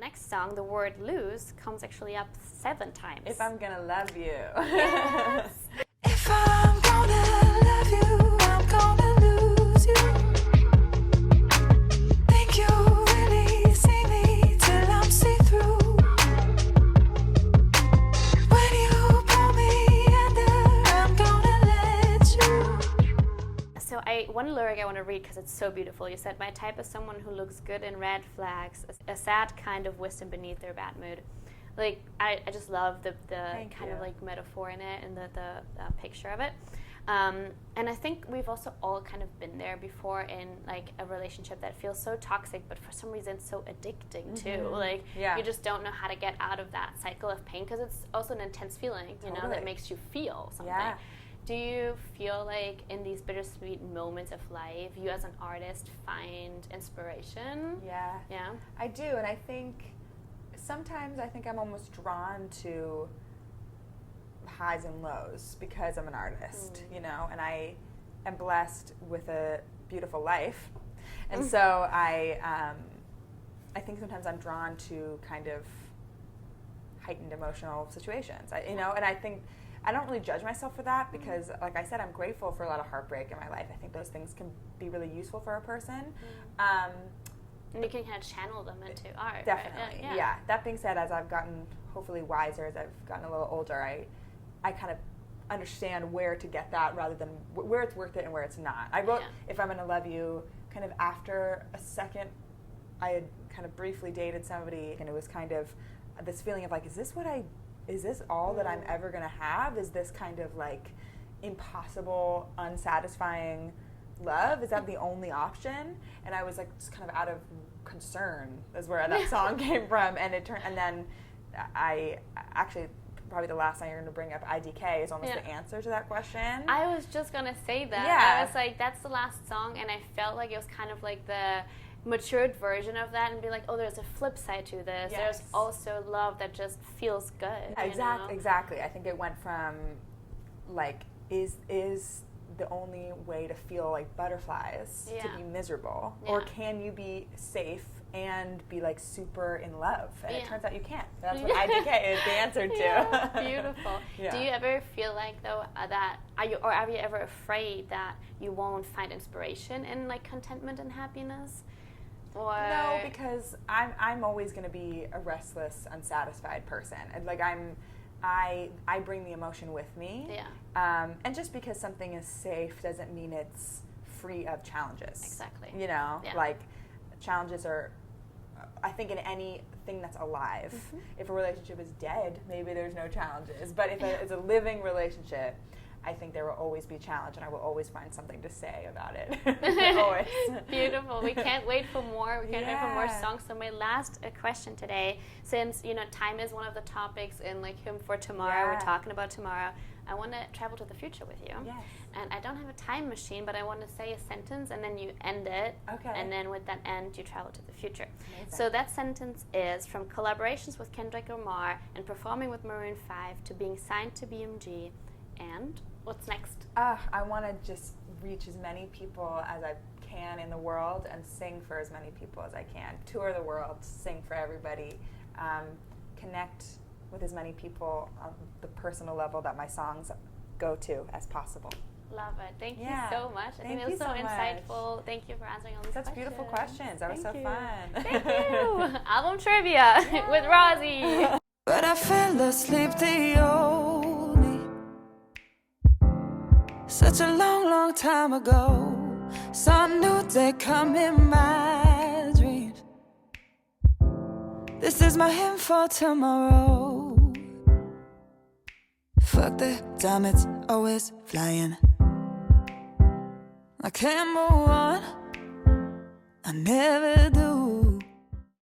next song, the word lose comes actually up 7 times. If I'm gonna love you. Yes. If I'm gonna love you, I'm gonna lose you. Think you really see me till I'm see-through. When you pull me under, I'm gonna let you. So one lyric I want to read because it's so beautiful. You said, my type is someone who looks good in red flags, a sad kind of wisdom beneath their bad mood. Like, I just love the kind of like metaphor in it and the picture of it. And I think we've also all kind of been there before in like a relationship that feels so toxic, but for some reason so addicting too. Like you just don't know how to get out of that cycle of pain because it's also an intense feeling, you know, that makes you feel something. Yeah. Do you feel like in these bittersweet moments of life, you as an artist find inspiration? Yeah. Yeah. I do, and I think sometimes I'm almost drawn to highs and lows because I'm an artist, you know, and I am blessed with a beautiful life. And so I think sometimes I'm drawn to kind of heightened emotional situations, you know, and I think I don't really judge myself for that because, like I said, I'm grateful for a lot of heartbreak in my life. I think those things can be really useful for a person. And you can kind of channel them into art. Definitely, right? yeah. That being said, as I've gotten hopefully wiser, as I've gotten a little older, I kind of understand where to get that rather than where it's worth it and where it's not. I wrote If I'm Gonna Love You kind of after a second I had kind of briefly dated somebody, and it was kind of this feeling of like, is this all that I'm ever going to have? Is this kind of like impossible, unsatisfying love? Is that the only option? And I was like, just kind of out of concern is where that song came from. And then I actually, probably the last song you're going to bring up, IDK, is almost the answer to that question. I was just going to say that. Yeah. I was like, that's the last song, and I felt like it was kind of like the matured version of that, and be like, oh, there's a flip side to this. Yes. There's also love that just feels good. Exactly. I think it went from like, is the only way to feel like butterflies to be miserable, or can you be safe and be like super in love? And it turns out you can't. That's what IDK is the answer to. Beautiful. Do you ever feel like though that are you ever afraid that you won't find inspiration in like contentment and happiness? Or no, because I'm always going to be a restless, unsatisfied person. And like I bring the emotion with me. Yeah. And just because something is safe doesn't mean it's free of challenges. Exactly. You know, like challenges are, I think in anything that's alive. If a relationship is dead, maybe there's no challenges. But if it's a living relationship, I think there will always be a challenge, and I will always find something to say about it. Always. Beautiful. We can't wait for more. We can't wait for more songs. So my last question today, since time is one of the topics in like Hymn for Tomorrow, we're talking about tomorrow. I want to travel to the future with you. Yes. And I don't have a time machine, but I want to say a sentence, and then you end it. Okay. And then with that end, you travel to the future. Amazing. So that sentence is, from collaborations with Kendrick Lamar and performing with Maroon 5 to being signed to BMG, and what's next? I want to just reach as many people as I can in the world and sing for as many people as I can. Tour the world, sing for everybody, connect with as many people on the personal level that my songs go to as possible. Love it. Thank you so much. I think it was so insightful. Thank you for answering all these questions. Such beautiful questions. That was so fun. Thank you. Album trivia with Rozzi. But I fell asleep the old me such a long, long time ago. Some new day come in my dreams. This is my hymn for tomorrow. Fuck the time, it's always flying. I can't move on, I never do.